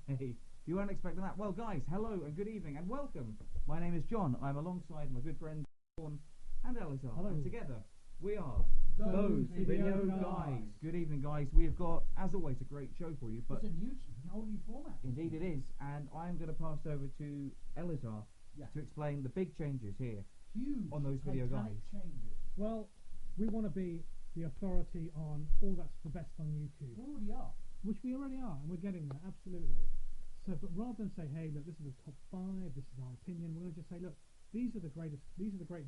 Hey, you weren't expecting that. Well, guys, hello and good evening and welcome. My name is John. I'm alongside my good friend Sean and Elisar. Hello. And together we are those video guys. Good evening, guys. We have got, as always, a great show for you. But it's a whole new format. Indeed, it is. And I'm going to pass over to Elisar to explain the big changes here. Huge on those video guys. Changes. Well, we want to be the authority on all that's the best on YouTube. We already are. Which we already are, and we're getting there, absolutely. So, but rather than say, hey, look, this is the top 5, this is our opinion, we're going to just say, look, these are the great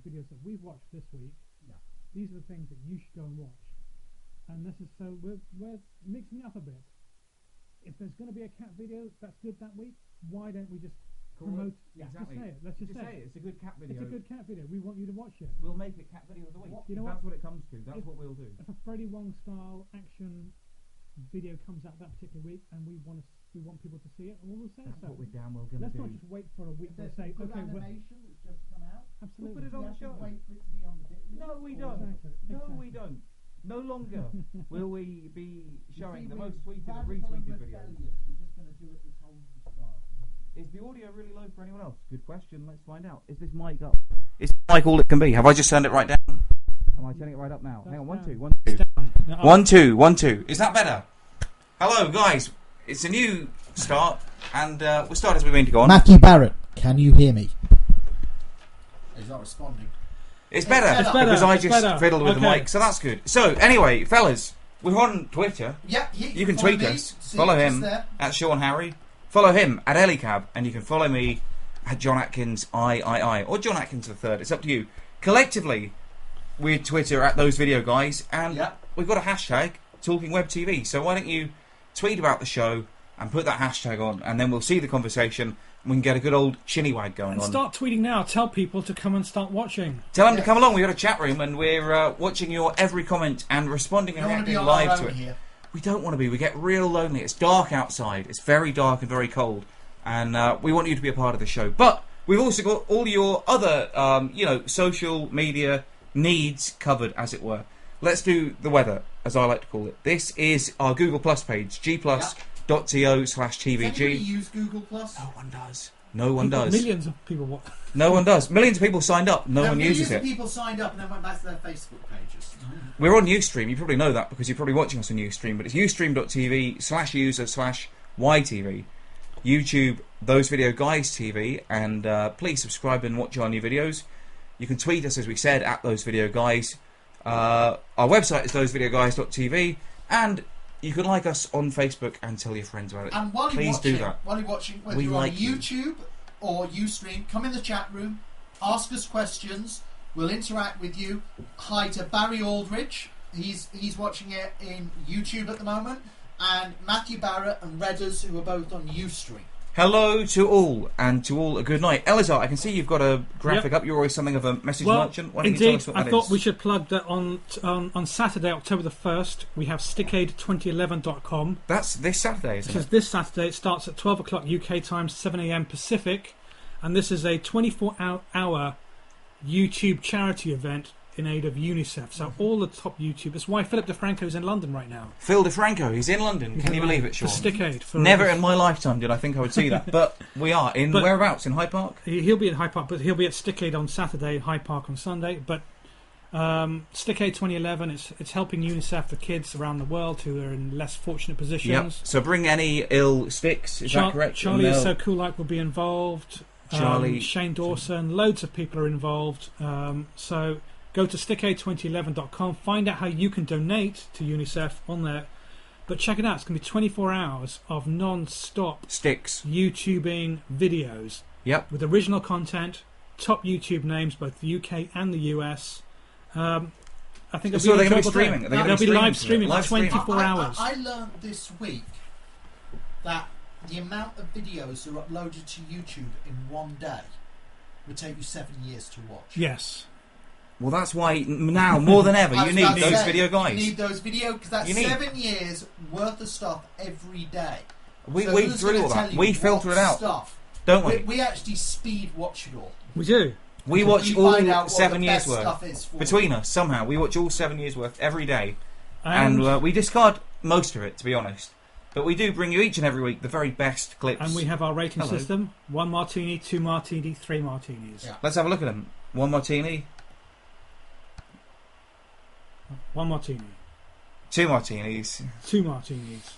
videos that we've watched this week. Yeah. These are the things that you should go and watch. And this is, so we're mixing it up a bit. If there's going to be a cat video that's good that week, why don't we just promote? Exactly. Just say it. Let's just say it. It's a good cat video. It's a good cat video. We want you to watch it. We'll make it cat video of the week. You know that's what it comes to. That's what we'll do. If a Freddie Wong style action video comes out that particular week, and we want people to see it, and we'll say that's so. what we're damn well going to do. Let's not just wait for a week to say, good okay, animation that's just come out. Absolutely. We'll put it on the show. Wait for it to be on the bit. No, we don't. Exactly. No, we don't. No longer will we be showing the most tweeted and radical retweeted and videos. We're just going to do it this whole new style. Is the audio really low for anyone else? Good question. Let's find out. Is this mic up? Is the mic all it can be? Have I just turned it right down? Am I turning it right up now? Hang on. 1 2 1 2 1 2 1 2. Is that better? Hello, guys. It's a new start, and we'll start as we mean to go on. Matthew Barrett, can you hear me? He's not responding. It's better because I just fiddled with the mic, so that's good. So, anyway, fellas, we're on Twitter. Yep, you can tweet us. Follow him at Sean Harry. Follow him at Elicab, and you can follow me at John Atkins III or John Atkins III. It's up to you. Collectively, we're Twitter at those video guys, and we've got a hashtag Talking Web TV. So why don't you tweet about the show and put that hashtag on, and then we'll see the conversation. And we can get a good old chinnywag going on. Start tweeting now. Tell people to come and start watching. Tell them to come along. We've got a chat room, and we're watching your every comment and responding and reacting live to it. Here. We don't want to be. We get real lonely. It's dark outside. It's very dark and very cold. And we want you to be a part of the show. But we've also got all your other, social media needs covered, as it were. Let's do the weather, as I like to call it. This is our Google Plus page, gplus.to/tvg. Does anybody use Google Plus? No one does. No one does. Millions of people watch. No one does. Millions of people signed up. No one uses it. People signed up and then went back to their Facebook pages. We're on Ustream. You probably know that because you're probably watching us on Ustream. But it's ustream.tv/user/YTV. YouTube, Those Video Guys TV. And please subscribe and watch our new videos. You can tweet us, as we said, at Those Video Guys. Our website is thosevideoguys.tv. And you can like us on Facebook and tell your friends about it. And while please do that. While you're watching, whether you're on YouTube or Ustream, come in the chat room, ask us questions. We'll interact with you. Hi to Barry Aldridge. He's watching it in YouTube at the moment. And Matthew Barrett and Redders, who are both on Ustream. Hello to all, and to all a good night. Elisar, I can see you've got a graphic up. You're always something of a message merchant. Why don't you tell us what that is? I thought we should plug that on Saturday, October the 1st, we have stickade2011.com. That's this Saturday, isn't it? This Saturday. It starts at 12 o'clock UK time, 7 a.m. Pacific. And this is a 24-hour YouTube charity event in aid of UNICEF. So all the top YouTube. That's why Philip DeFranco is in London right now. Phil DeFranco, he's in London. Can you believe it, Sean? For Stickade. Never in my lifetime did I think I would see that. But we are. Whereabouts? In Hyde Park? He'll be in Hyde Park, but he'll be at Stickade on Saturday, Hyde Park on Sunday. But Stickade 2011, it's helping UNICEF for kids around the world who are in less fortunate positions. Yep. So bring any ill sticks, is that correct? Charlie is So Cool Like will be involved. Shane Dawson, loads of people are involved. So go to stickade2011.com, find out how you can donate to UNICEF on there. But check it out, it's going to be 24 hours of non-stop sticks YouTubing videos. Yep. With original content, top YouTube names, both the UK and the US. I think so they're going to be streaming. They'll be live streaming for 24 hours. I learned this week that the amount of videos that are uploaded to YouTube in one day would take you 7 years to watch. Yes. Well, that's why now more than ever you need those video guys. You need those video because that's 7 years worth of stuff every day. We through all that. We filter it out, don't we? We actually speed watch it all. We do. We watch all 7 years worth between us. Somehow we watch all 7 years worth every day, and we discard most of it, to be honest. But we do bring you each and every week the very best clips. And we have our rating system: 1 martini, 2 martini, 3 martinis. Yeah. Let's have a look at them. 1 martini, 1 martini, 2 martinis. 2 martinis,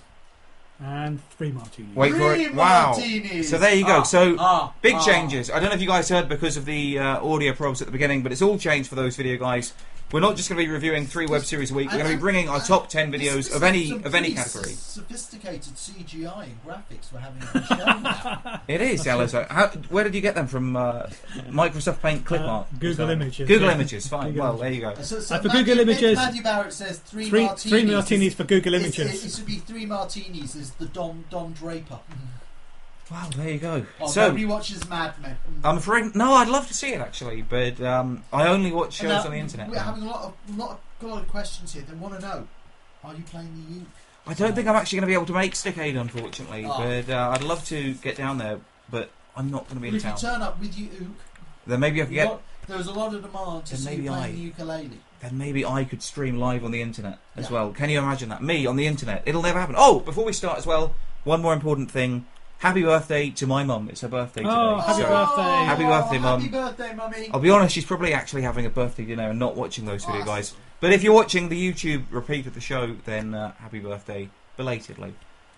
and 3 martinis. Wait for Three it. Wow. martinis. So there you go. Big ah. changes. I don't know if you guys heard because of the audio probes at the beginning, but it's all changed for those video guys. We're not just going to be reviewing 3 web series a week. We're going to be bringing our top 10 videos of any category. Sophisticated CGI and graphics we're having on the show now. It is, Elisar. Where did you get them from? Microsoft Paint clip art? Google Images. Google yeah. Images, fine. Google Well, there you go. For Google Images, Matthew Barrett says 3 three martinis. martinis for Google It Images. should be 3 martinis is the Don Draper. Wow, there you go. Oh, So, nobody watches Mad Men. I'm afraid... No, I'd love to see it, actually, but I only watch shows Now, on the internet. We're having a lot of questions here. They want to know, are you playing the Uke? I don't think I'm actually going to be able to make Stickade, unfortunately, but I'd love to get down there, but I'm not going to be in If you town. turn up with your Uke, Then maybe I could get... there's a lot of demand to Then see maybe you I- playing the ukulele. Then maybe I could stream live on the internet as Yeah. well. Can you imagine that? Me on the internet. It'll never happen. Oh, before we start as well, one more important thing. Happy birthday to my mum. It's her birthday today. Oh, happy so birthday. Happy birthday, Mum. Happy birthday, Mummy. I'll be honest, she's probably actually having a birthday dinner and not watching those video guys. Awesome. But if you're watching the YouTube repeat of the show, then happy birthday belatedly.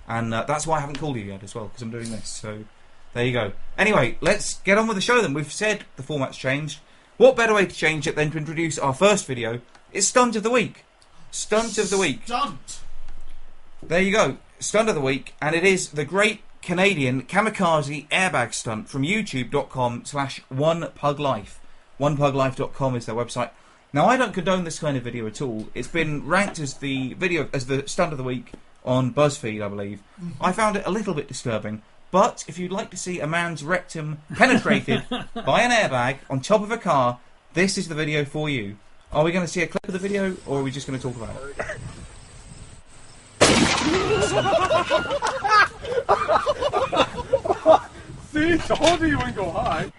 And that's why I haven't called you yet as well, because I'm doing this. So there you go. Anyway, let's get on with the show then. We've said the format's changed. What better way to change it than to introduce our first video? It's Stunt of the Week. Stunt of the Week. Stunt. There you go. Stunt of the Week. And it is the great Canadian kamikaze airbag stunt from youtube.com/onepuglife. Onepuglife.com is their website. Now, I don't condone this kind of video at all. It's been ranked as the stunt of the week on BuzzFeed, I believe. I found it a little bit disturbing. But if you'd like to see a man's rectum penetrated by an airbag on top of a car, this is the video for you. Are we going to see a clip of the video, or are we just going to talk about it? See, told you wouldn't go high.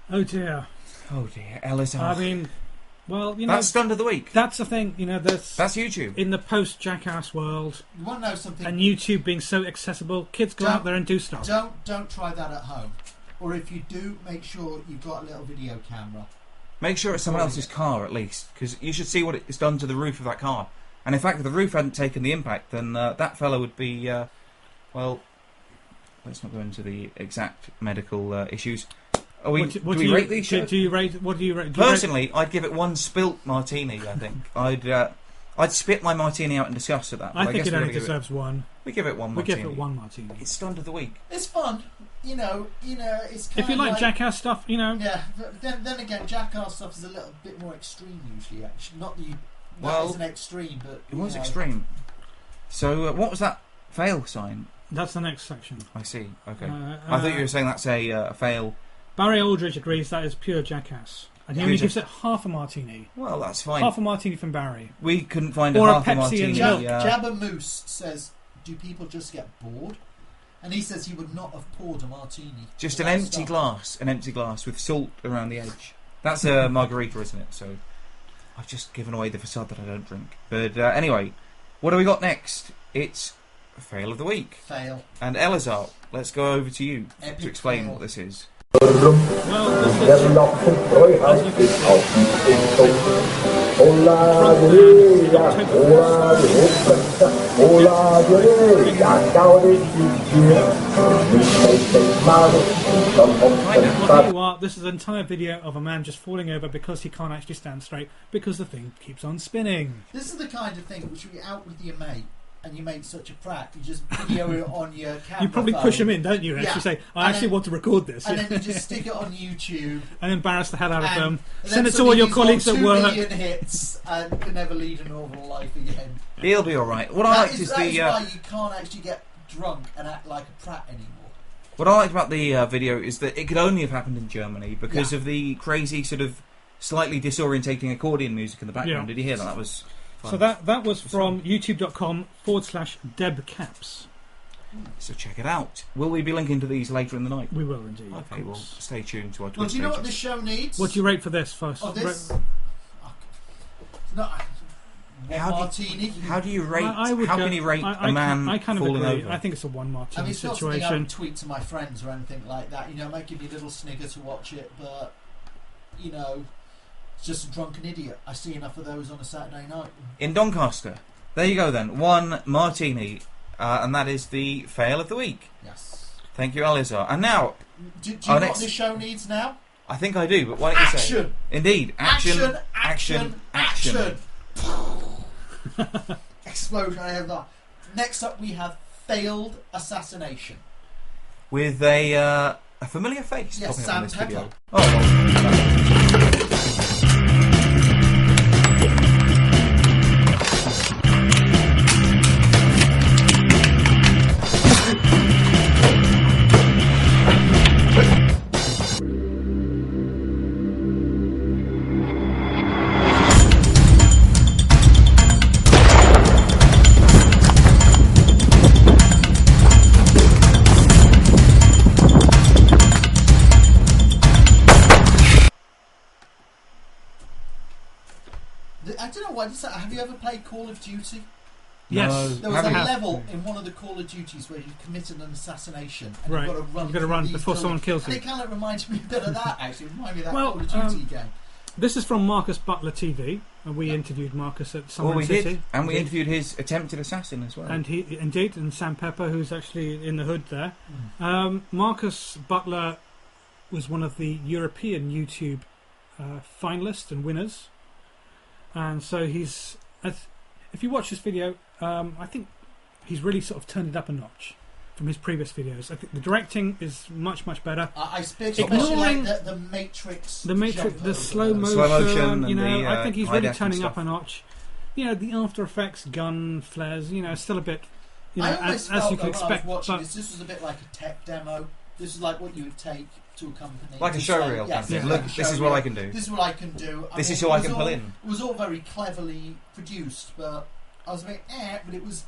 Oh dear. Oh dear, Elisar. I mean, well, you know, That's Stunt of the Week. that's the thing. You know, That's YouTube. in the post-Jackass world You want to know something? and YouTube being so accessible, kids go out there and do stuff. Don't try that at home. Or if you do, make sure you've got a little video camera. Make sure it's someone else's car at least, because you should see what it's done to the roof of that car. And in fact, if the roof hadn't taken the impact, then that fella would be, well, let's not go into the exact medical issues. Are we, do we rate these? Do you rate? What do you rate? Personally, I'd give it 1 spilt martini. I think I'd spit my martini out in disgust at that. I but think guess it we're only gonna give deserves 1. We give it 1 We martini. give it 1 martini. It's Stunt of the Week. It's fun. You know, it's kind If you of like Jackass stuff, you know. Yeah, but then again, Jackass stuff is a little bit more extreme usually. Actually, not that you. Well, That isn't extreme, but It was you know. extreme. So what was that fail sign? That's the next section. I see. Okay. I thought you were saying that's a fail. Barry Aldridge agrees that is pure Jackass. And he only gives it half a martini. Well, that's fine. Half a martini from Barry. We couldn't find Or a half a Pepsi martini. and Jabba Moose says, "Do people just get bored?" And he says he would not have poured a martini. Just an without empty stuff. glass with salt around the edge. That's a margarita, isn't it? So I've just given away the facade that I don't drink. But anyway, what do we got next? It's Fail of the Week. Fail. And Elisar, let's go over to you Epic to explain fail. what this is. Well, this is, as you can see, I'll tell you what, this is an entire video of a man just falling over because he can't actually stand straight because the thing keeps on spinning. This is the kind of thing which you out with your mate and you make such a prat, you just video it on your camera. You probably phone, push him in, don't you? And Yeah. actually say, I And actually then- want to record this. and then you just stick it on YouTube. And embarrass the hell out of And them. then Send it to all your suddenly colleagues he's got at 2 work. million hits and can never lead a normal life again. He'll be alright. What I That liked is is why the you can't actually get drunk and act like a prat anymore. what I liked about the video is that it could only have happened in Germany because Yeah. of the crazy sort of slightly disorientating accordion music in the background. Yeah. Did you hear that? That was fun. So that was from youtube.com/debcaps. So check it out. Will we be linking to these later in the night? We will indeed. Okay, well, stay tuned to our Twitter. Well, do you know what pages. this show needs? What do you rate for this first? Oh, this. No, one martini. How do you rate? I would how go- can you rate I a man I kind of falling agree. over? I think it's a one I martini mean, it's not something I situation. would tweet to my friends or anything like that. You know, it might give me a little snigger to watch it, but you know, it's just a drunken idiot. I see enough of those on a Saturday night. In Doncaster. There you go then. One martini, and that is the fail of the week. Yes. Thank you, Elisar. And now, Do you know what this show needs now? I think I do, but why don't you say? Action! Indeed, action, Action! Explosion! I have that. Next up, we have failed assassination. With a familiar face. Yes, popping up in Sam this video. Pepper. Oh, I don't know why. Have you ever played Call of Duty? Yes. No. There was Have a you? level in one of the Call of Duties where you committed an assassination. And Right. You've got to You've run through before these someone kills And you. it kind of reminds me a bit of that, actually. It reminded me of that Well, Call of Duty game. This is from Marcus Butler TV, and we interviewed Marcus at Summer Well, we City. did, and we Indeed. interviewed his attempted assassin as well. And he indeed, and Sam Pepper, who's actually in the hood there. Mm. Marcus Butler was one of the European YouTube finalists and winners, and so he's. If you watch this video, I think he's really sort of turned it up a notch from his previous videos. I think the directing is much better. I especially Ignoring like the Matrix. The Matrix, jump the over slow those. motion, and you know, the, I think he's high really def and turning stuff. up a notch. You know, the After Effects gun flares, you know, still a bit, you know, I always as felt you that can when I expect. was watching But this was a bit like a tech demo. This is like what you would take to a company. Like a to show say, reel. yes, kind of thing. yeah. Look, like a this show is what reel. I can do. This is what I can do. This is mean, who I it was can pull all- in. It was all very cleverly produced, but I was a bit but it was.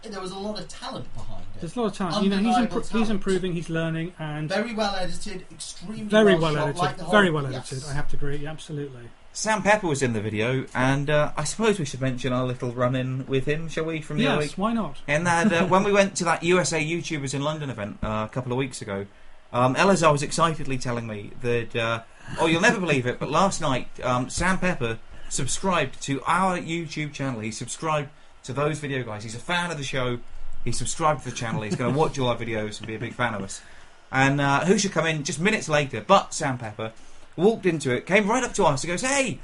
There was a lot of talent behind it. there's a lot of talent. You know, Undeniable he's talent. improving, he's learning, and Very well edited, extremely very well well shot, edited. like the whole- Very well yes. edited. I have to agree, absolutely. Sam Pepper was in the video, and I suppose we should mention our little run-in with him, shall we, from the other Yes, week? why not? And that when we went to that USA YouTubers in London event a couple of weeks ago, Elisar was excitedly telling me that, oh, you'll never believe it, but last night Sam Pepper subscribed to our YouTube channel. He subscribed to those video guys. He's a fan of the show. He subscribed to the channel. He's going to watch all our videos and be a big fan of us. And who should come in just minutes later but Sam Pepper, walked into it, came right up to us and goes, "Hey,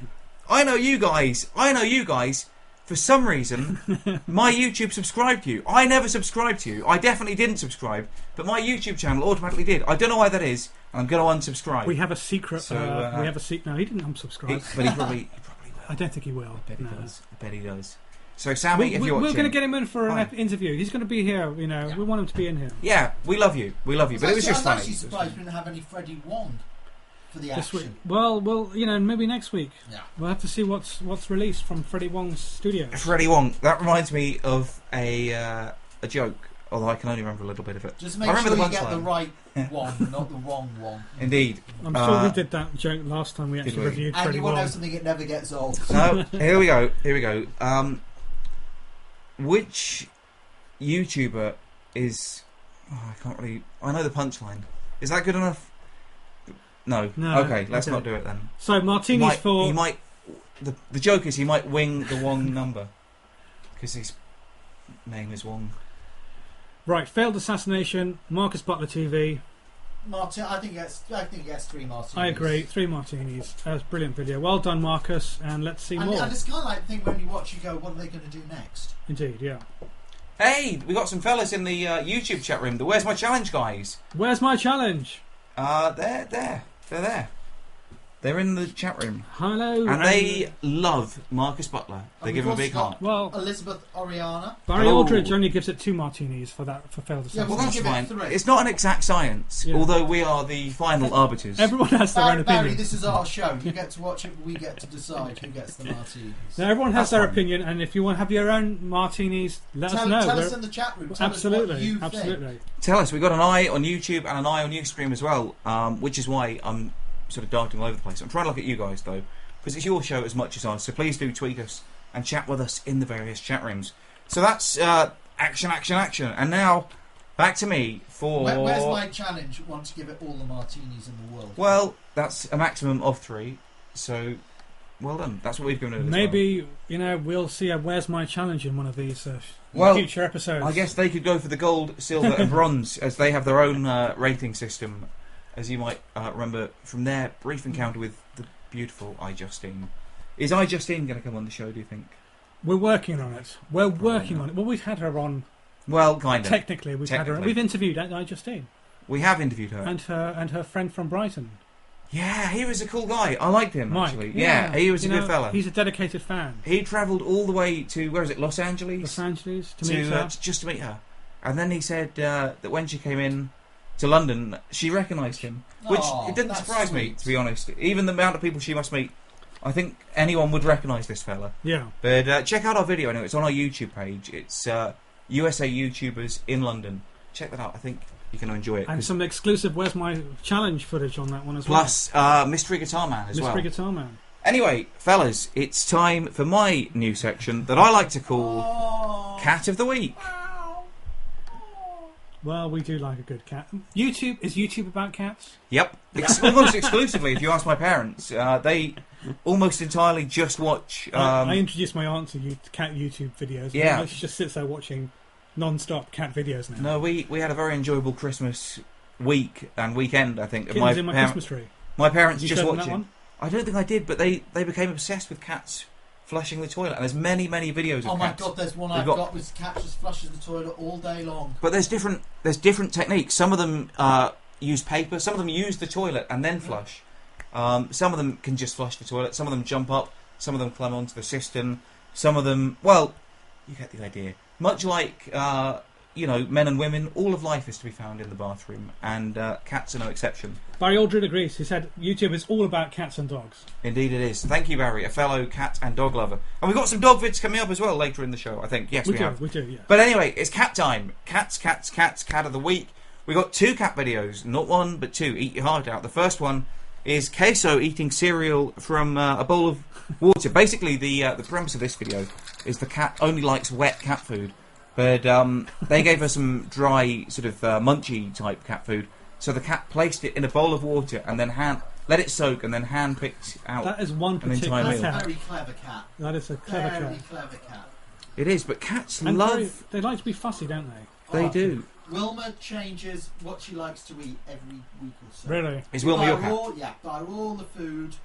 I know you guys. For some reason, my YouTube subscribed to you. I never subscribed to you. I definitely didn't subscribe, but my YouTube channel automatically did. I don't know why that is, and I'm going to unsubscribe." We have a secret. So, we have a secret. No, he didn't unsubscribe. But he probably will. I don't think he will. I bet he no. does. I bet he does. So, Sammy, if We're you're watching, going to get him in for Hi. an interview. He's going to be here. You know, Yeah. we want him to be in here. yeah, we love you. We love you. But it was just I'm funny. actually surprised we didn't have any Freddie Wong for the This week. action. Well, you know, maybe next week. Yeah. We'll have to see what's released from Freddie Wong's studio. Freddie Wong. That reminds me of a joke, although I can only remember a little bit of it. Just I make remember sure the you get the punchline. right one, not the wrong one. Indeed. I'm sure we did that joke last time we Did actually we? reviewed And Freddie you want to know Wong. something, it never gets old. No, here we go. Which YouTuber is... Oh, I can't really... I know the punchline. Is that good enough? No. No, Okay, let's okay. not do it then. So martinis for He might... The joke is he might wing the Wong number. Because his name is Wong. right. Failed assassination. Marcus Butler TV. Martin, I think it gets 3 martinis. I agree. 3 martinis. That's a brilliant video. Well done, Marcus. And let's see And, more. and it's kind of like the thing when you watch, you go, what are they going to do next? Indeed, yeah. Hey, we got some fellas in the YouTube chat room. The Where's My Challenge guys. Where's my challenge? They're there. They're in the chat room. Hello. And they love Marcus Butler. They give him a big heart. Well, Elizabeth Oriana. Barry Aldridge only gives it 2 martinis for failed assessment. well, That's give it fine. 3. It's not an exact science, although we are the final arbiters. Everyone has their own opinion. Barry, this is our show. You get to watch it, we get to decide who gets the martinis. Now, everyone has That's their fine. opinion, and if you want to have your own martinis, let us know. Tell us in the chat room. Tell us what you think. Tell us. We've got an eye on YouTube and an eye on Ustream as well, which is why I'm sort of darting all over the place. I'm trying to look at you guys, though, because it's your show as much as ours, so please do tweet us and chat with us in the various chat rooms. So that's action. And now, back to me for... Where's my challenge? Want to give it all the martinis in the world? Well, that's a maximum of 3, so well done. That's what we've given it. Maybe, we'll see a Where's My Challenge in one of these future episodes. I guess they could go for the gold, silver and bronze, as they have their own rating system, as you might remember from their brief encounter with the beautiful iJustine. Is iJustine going to come on the show, do you think? We're working on it. We're working on it. Well, we've had her on. Well, kind of. Technically, had her on. We've interviewed iJustine. We have interviewed her. And her friend from Brighton. Yeah, he was a cool guy. I liked him, Mike, actually. Yeah, he was a good fella. He's a dedicated fan. He travelled all the way to, where is it, Los Angeles? To meet her. Just to meet her. And then he said that when she came in to London, she recognised him. Which, it didn't surprise me, to be honest. Even the amount of people she must meet, I think anyone would recognise this fella. Yeah. But check out our video, anyway. It's on our YouTube page. It's USA YouTubers in London. Check that out. I think you're going to enjoy it. And some exclusive Where's My Challenge footage on that one as well. Plus Mystery Guitar Man as well. Mystery Guitar Man. Anyway, fellas, it's time for my new section that I like to call Cat of the Week. Well, we do like a good cat. Is YouTube about cats? Yep. Almost exclusively, if you ask my parents. They almost entirely just watch... I introduced my aunt to cat YouTube videos. Yeah. She just sits there watching non-stop cat videos now. No, we had a very enjoyable Christmas week and weekend, I think. Kittens in my Christmas tree. My parents Did you just show them watching. that one? I don't think I did, but they became obsessed with cats flushing the toilet, and there's many videos of cats. Oh my god, there's one I've got with cat just flushes the toilet all day long. But there's different techniques. Some of them use paper, some of them use the toilet and then flush. Some of them can just flush the toilet, some of them jump up, some of them climb onto the cistern, some of them, well, you get the idea. Much like men and women, all of life is to be found in the bathroom, and cats are no exception. Barry Aldridge agrees. He said YouTube is all about cats and dogs. Indeed it is. Thank you, Barry, a fellow cat and dog lover. And we've got some dog vids coming up as well later in the show, I think. Yes, we have. We do, yeah. But anyway, it's cat time. Cats, cat of the week. We got 2 cat videos, not 1, but 2. Eat your heart out. The first one is Queso eating cereal from a bowl of water. Basically, the premise of this video is the cat only likes wet cat food. But they gave her some dry, sort of munchy type cat food. So the cat placed it in a bowl of water and then let it soak and then hand-picked out. That is one particular That's cat. a very clever cat. That is a clever cat. Very clever cat. It is, but cats and love... they like to be fussy, don't they? They do. Wilma changes what she likes to eat every week or so. Really? Is Wilma your cat? Yeah, buy her all the food,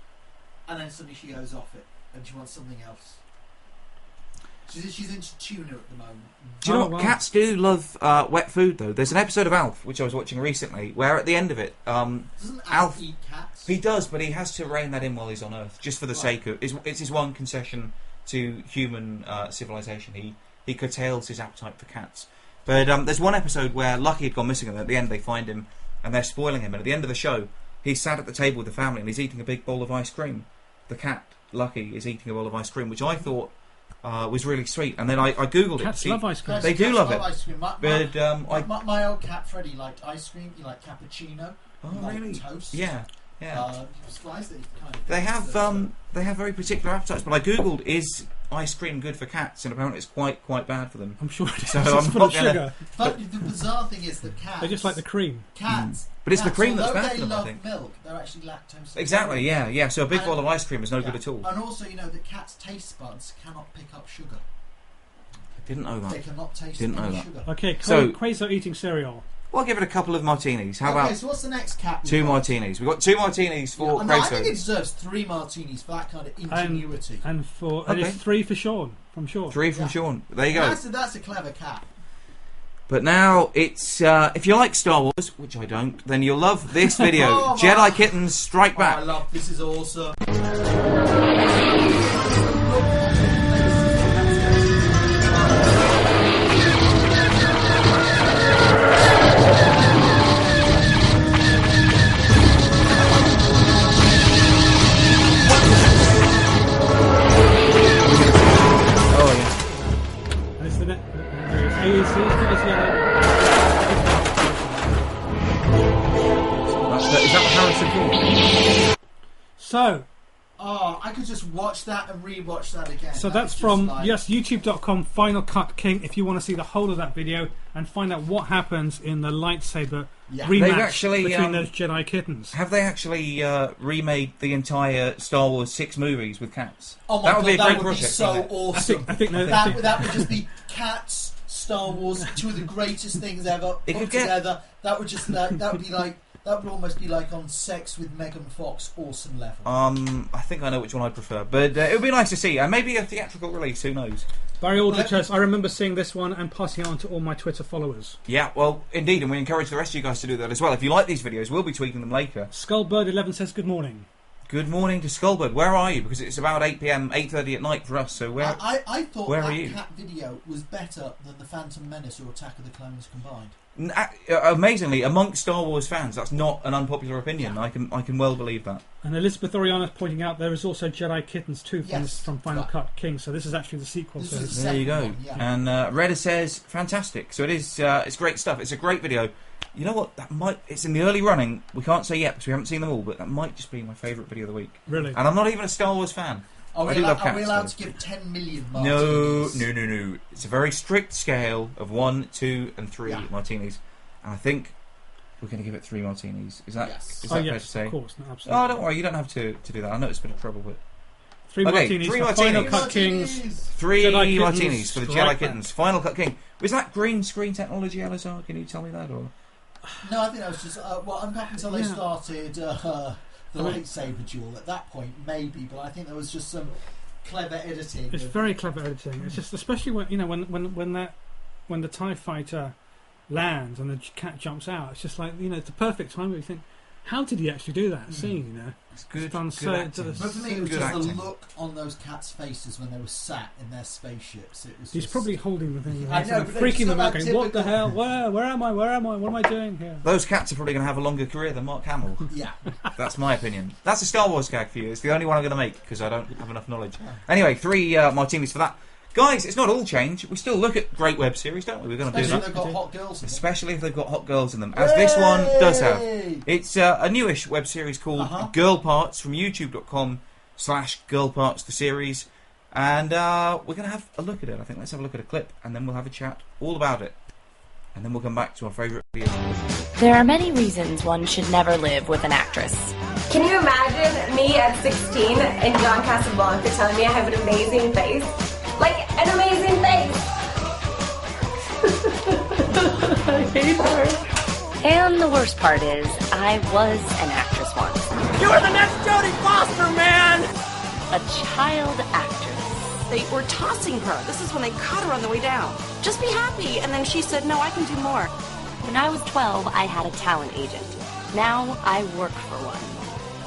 and then suddenly she goes off it, and she wants something else. She's into tuna at the moment. Do you know what? Cats do love wet food, though. There's an episode of Alf, which I was watching recently, where at the end of it... Doesn't Alf eat cats? He does, but he has to rein that in while he's on Earth, just for the sake of... It's his one concession to human civilization. He curtails his appetite for cats. But there's one episode where Lucky had gone missing, and at the end they find him, and they're spoiling him. And at the end of the show, he's sat at the table with the family, and he's eating a big bowl of ice cream. The cat, Lucky, is eating a bowl of ice cream, which I thought... was really sweet, and then I googled Cats it. love ice cream. They do love it. Ice cream. My old cat Freddie liked ice cream. He liked cappuccino. Oh, he liked really? Toast. Yeah. He was surprised that he kind of They have very particular appetites. But I googled, is ice cream good for cats? And apparently it's quite bad for them. I'm sure it is. So it's I'm full not of gonna, sugar. But the bizarre thing is that cats... They just like the cream. Cats... But it's the cream that's although bad for them, I think. they love milk, they're actually lactose. Exactly, yeah. So a big bowl of ice cream is no good at all. And also, that cats' taste buds cannot pick up sugar. I didn't know that. They cannot taste Didn't know any that. sugar. Okay, So- Quasar eating cereal. Well, I'll give it a couple of martinis. How Okay, about so what's the next cat? 2 martinis? We've got 2 martinis for No, I Queso. think it deserves 3 martinis for that kind of ingenuity. And Okay. it's 3 for Sean. From Sean. 3 from Sean. There you go. That's a clever cat. But now it's if you like Star Wars, which I don't, then you'll love this video. Oh, Jedi Kittens Strike Back. I love this. Is awesome. Oh yeah. And it's the AEC. Is that what Harrison Ford? So Oh, I could just watch that and re-watch that again. So That that's is just from, like- yes, youtube.com Final Cut King if you want to see the whole of that video and find out what happens in the lightsaber Yeah. rematch They've actually, between those Jedi Kittens. Have they actually remade the entire Star Wars 6 movies with cats? Oh my That would be a god, great that would be project, so wouldn't it? awesome. I think that would just be Cats, Star Wars, two of the greatest things ever It put could get- together. That would just that would be like that would almost be like on Sex with Megan Fox awesome level. I think I know which one I prefer, but it would be nice to see, and maybe a theatrical release. Who knows? Barry Aldrich says, I remember seeing this one and passing it on to all my Twitter followers. Yeah, well, indeed, and we encourage the rest of you guys to do that as well. If you like these videos, we'll be tweaking them later. Skullbird11 says, good morning. Good morning to Skullbird. Where are you? Because it's about 8 p.m, 8:30 at night for us. So where? I thought where that are you? cat video was better than the Phantom Menace or Attack of the Clones combined. Amazingly, amongst Star Wars fans, that's not an unpopular opinion. Yeah. I can well believe that. And Elizabeth Oriana is pointing out there is also Jedi Kittens 2 Yes, from Final right. Cut King, so this is actually the sequel. This So is the There you go. second one, yeah. And Redda says, fantastic. So it is. It's great stuff. It's a great video. You know what? That might. It's in the early running. We can't say yet because we haven't seen them all. But that might just be my favourite video of the week. really. And I'm not even a Star Wars fan. Are I we, do love are we cats, allowed though. to give 10 million No, martinis? no. It's a very strict scale of 1, 2, and 3 Yeah. martinis. And I think we're going to give it 3 martinis. Is that Yes. is Oh that fair yes, to say? of course, no, absolutely. Oh, don't worry. You don't have to do that. I know it's a bit of trouble, but 3 Okay, martinis 3 for martinis. Final Cut Kings. 3 Jedi Kittens martinis for the Strike Jedi Back. Kittens. Final Cut King. Was that green screen technology, Elisar? Can you tell me that? Or No, I think that was just well, up until they Yeah. started the lightsaber duel. At that point, maybe, but I think there was just some clever editing. It's of- very clever editing. It's just especially when when the TIE fighter lands and the cat jumps out. It's just like it's the perfect time where you think, how did he actually do that scene? it's good. It's done good so- acting. it's- But for me, it was Good just acting. the look on those cats' faces when they were sat in their spaceships. It was He's just, probably holding the thing, I know, sort of but they're freaking just them out, like going, "What the typical- hell? Where am I? Where am I? What am I doing here?" Those cats are probably going to have a longer career than Mark Hamill. yeah. That's my opinion. That's a Star Wars gag for you. It's the only one I'm going to make because I don't have enough knowledge. Anyway, 3 martinis for that. Guys, it's not all change. We still look at great web series, don't we? We're going to do Especially if that. they've got hot girls in them. Especially if they've got hot girls in them, as this one does have. Hey! It's a newish web series called Girl Parts from youtube.com/girlparts the series. And we're going to have a look at it, I think. Let's have a look at a clip and then we'll have a chat all about it. And then we'll come back to our favourite video. There are many reasons one should never live with an actress. Can you imagine me at 16 and John Casablanca telling me I have an amazing face? Like, an amazing face! I hate her. And the worst part is, I was an actress once. You are the next Jodie Foster, man! A child actress. They were tossing her. This is when they caught her on the way down. Just be happy. And then she said, no, I can do more. When I was 12, I had a talent agent. Now I work for one.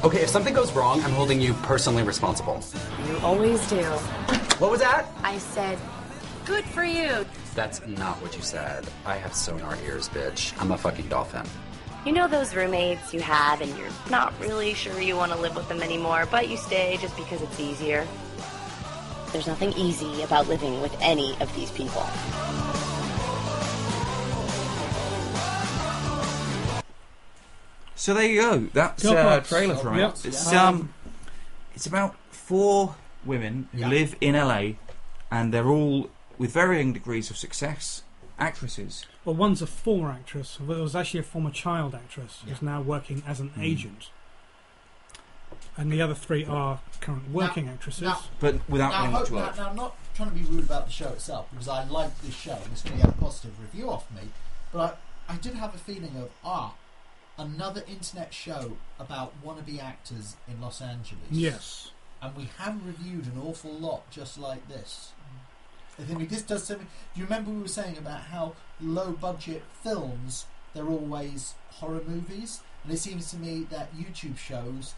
Okay, if something goes wrong, I'm holding you personally responsible. You always do. What was that? I said, good for you. That's not what you said. I have sonar ears, bitch. I'm a fucking dolphin. You know those roommates you had and you're not really sure you want to live with them anymore, but you stay just because it's easier? There's nothing easy about living with any of these people. So there you go. That's Girl a Parts. trailer for it. Yep. It's about 4 women who live in LA, and they're all with varying degrees of success. Actresses. Well, one's a former actress. Well, it was actually a former child actress who's now working as an Hmm. agent. And the other 3 are current working actresses. now- But without Now, getting much work. I'm not trying to be rude about the show itself because I like this show and it's going to get a positive review off me. But I did have a feeling of another internet show about wannabe actors in Los Angeles. Yes. And we have reviewed an awful lot just like this. I think this does something. Do you remember we were saying about how low-budget films, they're always horror movies? And it seems to me that YouTube shows,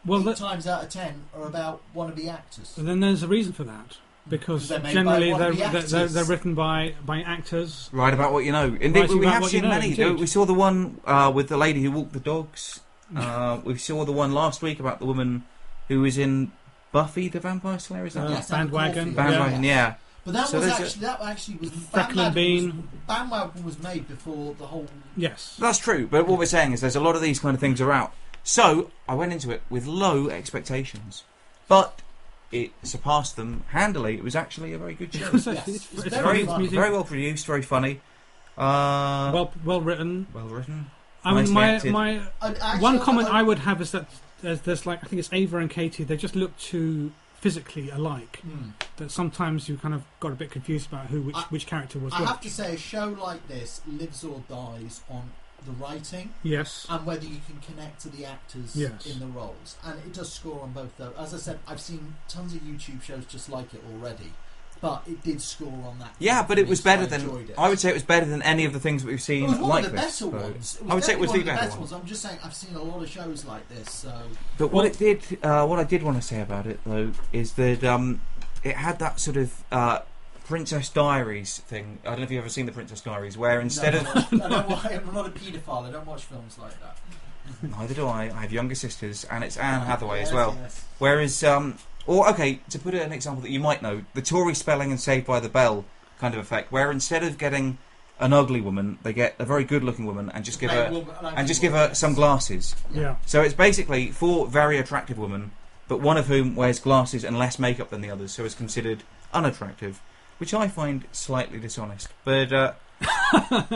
8 times out of 10, are about wannabe actors. And then there's a reason for that. Because generally they're written by actors. Write about what you know. Indeed, we have seen many. We saw the one with the lady who walked the dogs. We saw the one last week about the woman who was in Buffy the Vampire Slayer. Is that Bandwagon? Bandwagon, yeah. But that actually was Bandwagon was made before the whole. Yes, that's true. But what we're saying is there's a lot of these kind of things are out. So I went into it with low expectations, but it surpassed them handily. It was actually a very good show. It's very well produced, very funny. Well written. Well written. I mean, my one comment I would have is that there's like, I think it's Ava and Katie. They just look too physically alike. That sometimes you kind of got a bit confused about which character was. I have to say, a show like this lives or dies on the writing, yes, and whether you can connect to the actors in the roles, and it does score on both those. As I said, I've seen tons of YouTube shows just like it already, but it did score on that. Yeah, but it was better than. I would say it was better than any of the things that we've seen. It was one like of the this, better ones. I would say it was the better ones. I'm just saying, I've seen a lot of shows like this. So, but what I did want to say about it though is that it had that sort of. Princess Diaries thing. I don't know if you've ever seen the Princess Diaries, where instead of I'm not a paedophile. I don't watch films like that. Neither do I. I have younger sisters, and it's Anne Hathaway as well. Yes. Whereas, to put an example that you might know, the Tory Spelling and Saved by the Bell kind of effect, where instead of getting an ugly woman, they get a very good-looking woman and just give her some glasses. Yeah. So it's basically 4 very attractive women, but one of whom wears glasses and less makeup than the others, so is considered unattractive. Which I find slightly dishonest, but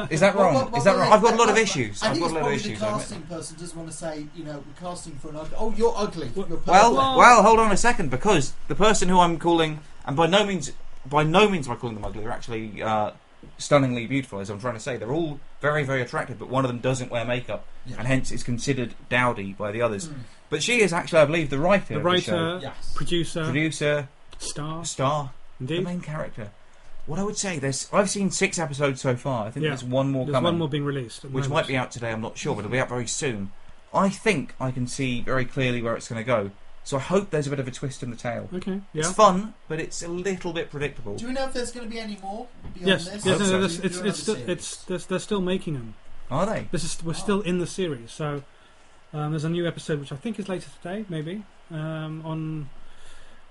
is that wrong? Is that wrong? I've got a lot of issues. I think I've got a lot of issues. The casting person does want to say, we're casting for an ugly. Oh, you're ugly. Well, hold on a second, because the person who I'm calling, and by no means am I calling them ugly. They're actually stunningly beautiful, as I'm trying to say. They're all very, very attractive, but one of them doesn't wear makeup, and hence is considered dowdy by the others. But she is actually, I believe, the writer. The writer, producer, star. Indeed. The main character. What I would say, I've seen 6 episodes so far. I think there's one more coming. There's one more being released. Which might be out today, I'm not sure, but it'll be out very soon. I think I can see very clearly where it's going to go. So I hope there's a bit of a twist in the tail. Okay, yeah. It's fun, but it's a little bit predictable. Do we know if there's going to be any more beyond this? They're still making them. Are they? We're still in the series, so there's a new episode which I think is later today, maybe, on...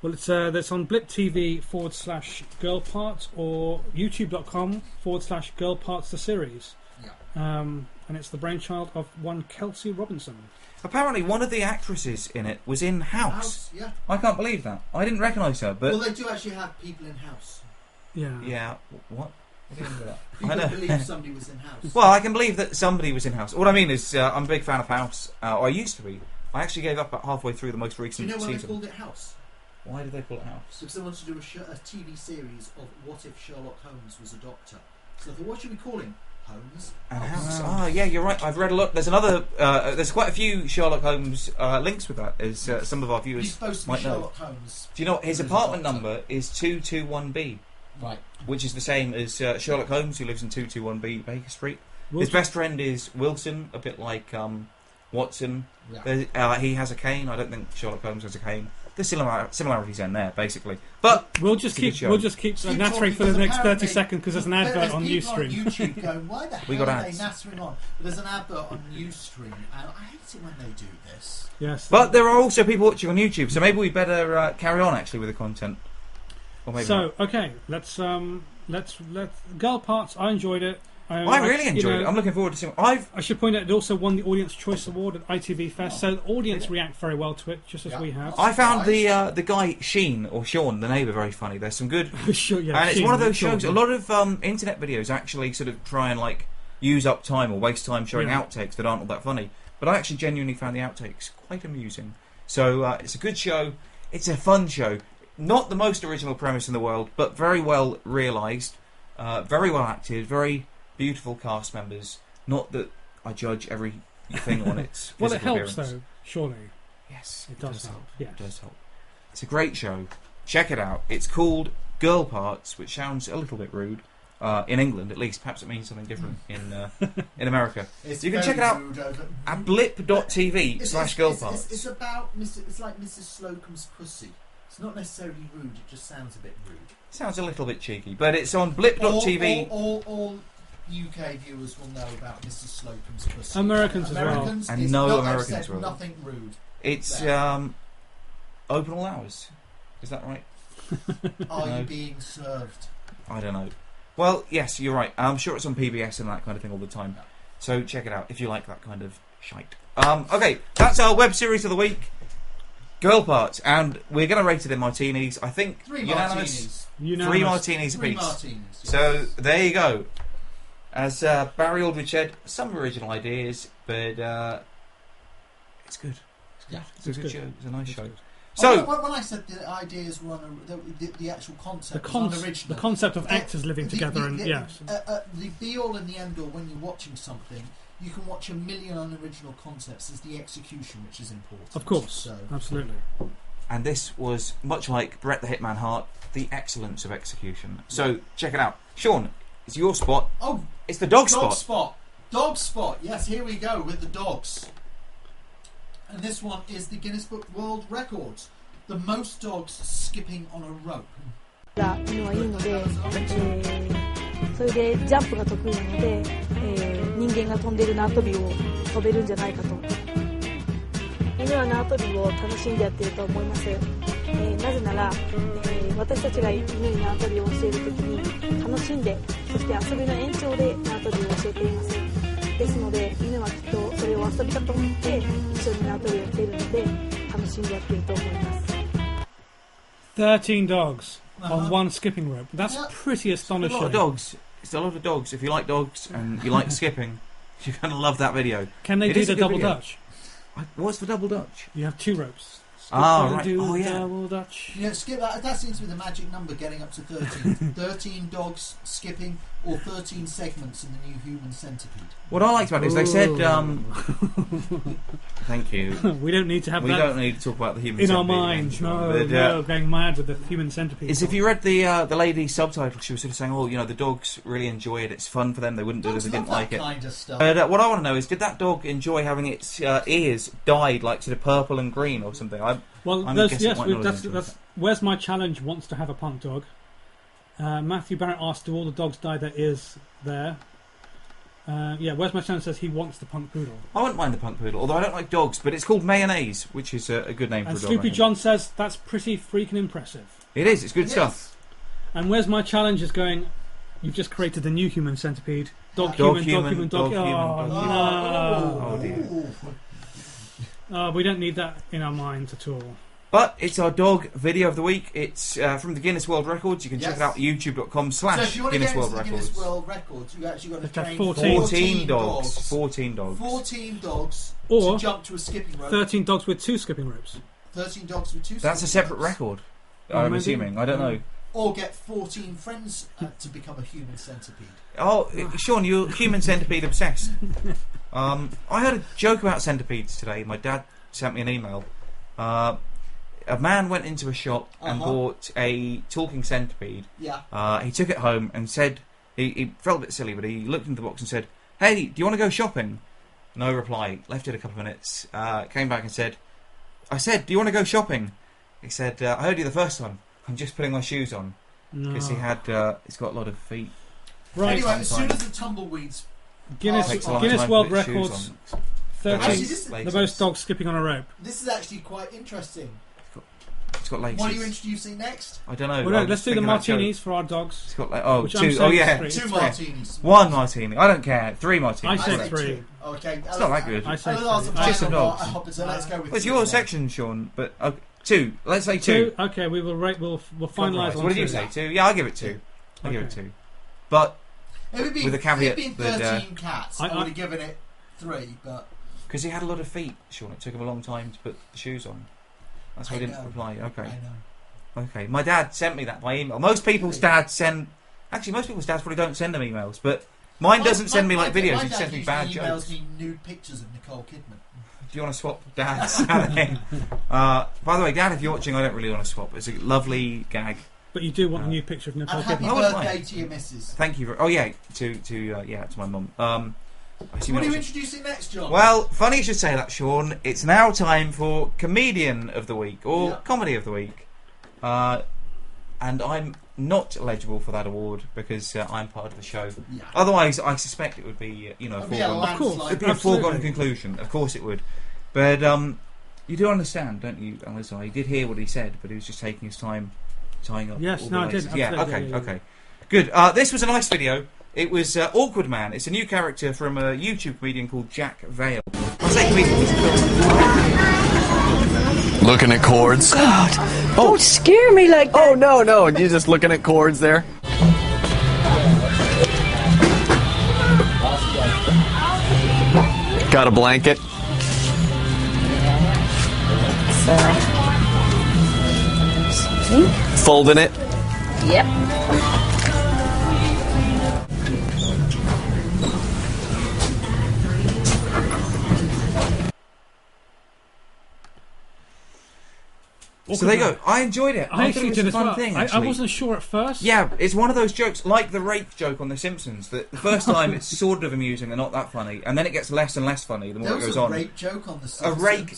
Well, that's on Blip TV /Girl Parts or YouTube.com/Girl Parts the series. Yeah. And it's the brainchild of one Kelsey Robinson. Apparently, one of the actresses in it was in House. Yeah. I can't believe that. I didn't recognise her, but... Well, they do actually have people in House. Yeah. Yeah. What? I didn't know that. People believe somebody was in House. Well, I can believe that somebody was in House. What I mean is, I'm a big fan of House. Or I used to be. I actually gave up about halfway through the most recent season. Do you know why they called it House? Why did they call it House? Because they wanted to do a TV series of what if Sherlock Holmes was a doctor. So they thought, what should we call him? Holmes. And House. Oh, yeah, you're right. I've read a lot. There's another. There's quite a few Sherlock Holmes links with that, as some of our viewers He's supposed to be might know. Sherlock Holmes. Do you know his apartment number is 221B? Right. Which is the same as Sherlock Holmes, who lives in 221B Baker Street. His best friend is Wilson, a bit like Watson. Yeah. He has a cane. I don't think Sherlock Holmes has a cane. There's similarities in there, basically. But we'll just keep nattering for the next 30 seconds because there's an advert on Ustream. YouTube going, why the hell are they nattering on? But there's an advert on Ustream, and I hate it when they do this. Yes. But there are also people watching on YouTube, so maybe we better carry on actually with the content. Or maybe not. Okay, let's Girl Parts. I enjoyed it. I really enjoyed it. I'm looking forward to seeing. I should point out it also won the Audience Choice Award at ITV Fest, so the audience react very well to it, just as we have. I found the guy Sean, the neighbour, very funny. There's some good, and it's one of those shows. A lot of internet videos actually sort of try and like use up time or waste time showing outtakes that aren't all that funny. But I actually genuinely found the outtakes quite amusing. So it's a good show. It's a fun show. Not the most original premise in the world, but very well realised, very well acted, very beautiful cast members. Not that I judge everything on its well, it helps appearance. though, surely. Yes, it does help. Yes. It does help. It's a great show. Check it out. It's called girl parts, which sounds a little bit rude. In England, at least, perhaps it means something different in America. You can check it out at blip.tv/girl parts. It's about it's like Mrs. Slocum's pussy. It's not necessarily rude. It just sounds a bit rude. Sounds a little bit cheeky, but it's on blip.tv. All UK viewers will know about Mrs. Slocum's pussy. Americans as well, and no Americans will. Nothing rude. It's open all hours. Is that right? Are you being served? I don't know. Well, yes, you're right. I'm sure it's on PBS and that kind of thing all the time. So check it out if you like that kind of shite. Okay, that's our web series of the week. Girl parts, and we're going to rate it in martinis. I think 3 unanimous. martinis. 3 martinis apiece. 3 martinis. Yes. So there you go. As Barry Aldridge said, some original ideas, but it's good. It's a good show. It's a nice show. So when I said the ideas were the actual concept was unoriginal. The concept of actors living together, yes. The be-all and the end-all when you're watching something, you can watch a million unoriginal concepts. Is the execution which is important. Of course, so. Absolutely. And this was, much like Bret the Hitman Hart, the excellence of execution. So check it out. Sean, it's your spot. Oh, it's the dog spot. Dog spot. Yes, here we go with the dogs. And this one is the Guinness Book World Records. The most dogs skipping on a rope. 犬はいいので、それでジャンプが得意なので、人間が飛んでいる縄跳びを飛べるんじゃないかと。犬は縄跳びを楽しんでやっていると思います。なぜなら、私たちが犬に縄跳びを教えるときに楽しんで、そして遊びの延長で縄跳びを教えています。ですので犬はきっとそれを遊びだと思って一緒に縄跳びをしているので楽しんでやっていると思います。13 dogs on one skipping rope. That's pretty astonishing. A lot of dogs. It's a lot of dogs. If you like dogs and you like skipping, you're going to love that video. Can they do the double Dutch? What's the double Dutch? You have 2 ropes. Right. Double Dutch. Yeah, skip that. That seems to be the magic number, getting up to 13. 13 dogs skipping, or 13 segments in the new Human Centipede. What I liked about it is they said, thank you. We don't need to have that. We don't need to talk about the Human in Centipede. In our minds, no, going mad with the Human Centipede. Is if you read the lady's subtitle, she was sort of saying, oh, you know, the dogs really enjoy it, it's fun for them, they wouldn't do it if they didn't like it. Kind of stuff. But what I want to know is, did that dog enjoy having its ears dyed like sort of purple and green or something? Where's My Challenge wants to have a punk dog. Matthew Barrett asked, do all the dogs dye their ears there? Where's My Challenge says he wants the punk poodle. I wouldn't mind the punk poodle, although I don't like dogs, but it's called mayonnaise, which is a good name for a dog. And Sloopy John says, that's pretty freaking impressive. It is, it's good stuff. And Where's My Challenge is going, you've just created the new Human Centipede. Dog human. Oh dear. We don't need that in our minds at all. But it's our dog video of the week. It's from the Guinness World Records. You can check it out at youtube.com/Guinness So if you want to get into the Records. Guinness World Records, you've actually got to train 14 dogs. 14 dogs. 14 dogs or to jump to a skipping rope. 13 dogs with 2 skipping ropes. 13 dogs with 2 That's a separate record, I'm assuming. I don't know. Or get 14 friends to become a human centipede. Oh, Sean, you're human centipede obsessed. I heard a joke about centipedes today. My dad sent me an email. A man went into a shop and bought a talking centipede. Yeah. He took it home and said, he felt a bit silly, but he looked into the box and said, hey, do you want to go shopping? No reply. Left it a couple of minutes. Came back and said, I said, do you want to go shopping? He said, I heard you the first time. I'm just putting my shoes on. Because he's got a lot of feet. Right. Anyway, as soon as the tumbleweeds... Guinness World Records, 13, the most dogs skipping on a rope. This is actually quite interesting. It's got laces. What are you introducing next? I don't know. Well, no, let's do the martinis for our dogs. It's got 2. Oh yeah, 2 martinis. 1 martini. I don't care. 3 martinis. I said 3. Okay. It's not that good. I say 3. Just some dogs. So let's go with it's your section, Sean. But 2. Let's say 2. Okay, we will rate. We'll finalise. What did you say? 2. Yeah, I'll give it 2. I'll give it 2. But with a caveat, it would been 13 cats. I would have given it 3, but because he had a lot of feet, Sean, it took him a long time to put the shoes on. That's why I didn't reply. Okay. I know. Okay, my dad sent me that by email. Most people's dads send... Actually, most people's dads probably don't send them emails, but mine doesn't send me like videos, he sends me bad jokes. He emails me nude pictures of Nicole Kidman. Do you want to swap dads? By the way, Dad, if you're watching, I don't really want to swap. It's a lovely gag. But you do want a new picture of Nicole And happy Kidman. birthday to your missus. Thank you. Oh yeah, to my mum. So what are you introducing next, John? Well, funny you should say that, Sean. It's now time for Comedian of the Week or Comedy of the Week, and I'm not eligible for that award because I'm part of the show. Yeah. Otherwise, I suspect it would be It'd be a foregone conclusion. Of course, it would. But you do understand, don't you, Elisar? You did hear what he said, but he was just taking his time tying up. Yes, all no, the I did. laces. Yeah, Absolutely, okay. Good. This was a nice video. It was Awkward Man. It's a new character from a YouTube comedian called Jack Vale. I say comedian. Looking at chords. God, don't scare me like that. Oh, no. You're just looking at chords there. Got a blanket. Folding it. Yep. So there you go. I enjoyed it. I thought actually it was did a as fun well. thing. I wasn't sure at first. Yeah, it's one of those jokes, like the rake joke on The Simpsons, that the first time it's sort of amusing and not that funny, and then it gets less and less funny the more it goes on. There was a rape joke on The Simpsons. A rake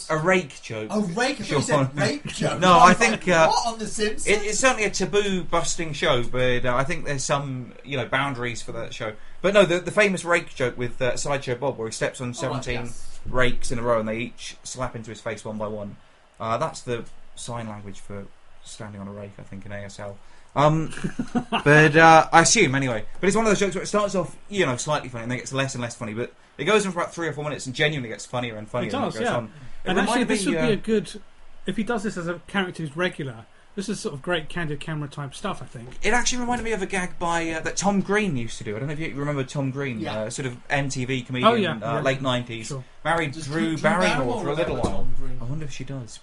joke. A rake? I thought you said rape joke. No, I think... what on The Simpsons? It's certainly a taboo-busting show, but I think there's some, boundaries for that show. But no, the famous rake joke with Sideshow Bob, where he steps on 17 rakes in a row and they each slap into his face one by one. That's the sign language for standing on a rake, I think, in ASL. But I assume, anyway. But it's one of those jokes where it starts off, slightly funny, and then gets less and less funny. But it goes on for about 3 or 4 minutes and genuinely gets funnier and funnier. It does, as it goes on. And actually, this would be a good... If he does this as a character who's regular, this is sort of great candid camera type stuff, I think. It actually reminded me of a gag by that Tom Green used to do. I don't know if you remember Tom Green, sort of MTV comedian, late 90s. Sure. Married Drew Barrymore for a little while. I wonder if she does.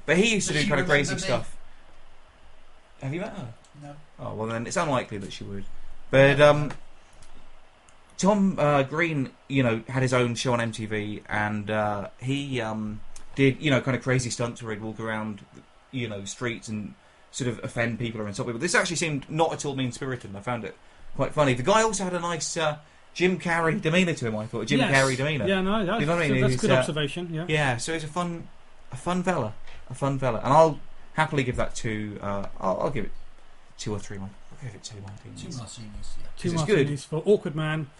But he used to do kind of crazy stuff. Have you met her? No. Oh, well then it's unlikely that she would. But Tom Green, had his own show on MTV, and he did, kind of crazy stunts where he'd walk around, streets and sort of offend people or insult people. This actually seemed not at all mean-spirited, and I found it quite funny. The guy also had a nice Jim Carrey demeanour to him, I thought. Carrey demeanour. Yeah, no, that's, you know what I mean? That's a good observation, yeah. Yeah, so he's a fun fella. And I'll happily give that I'll give it 2 or 3 more. I'll give it 2 martinis. 2 martinis, yeah. 2 martinis for Awkward Man.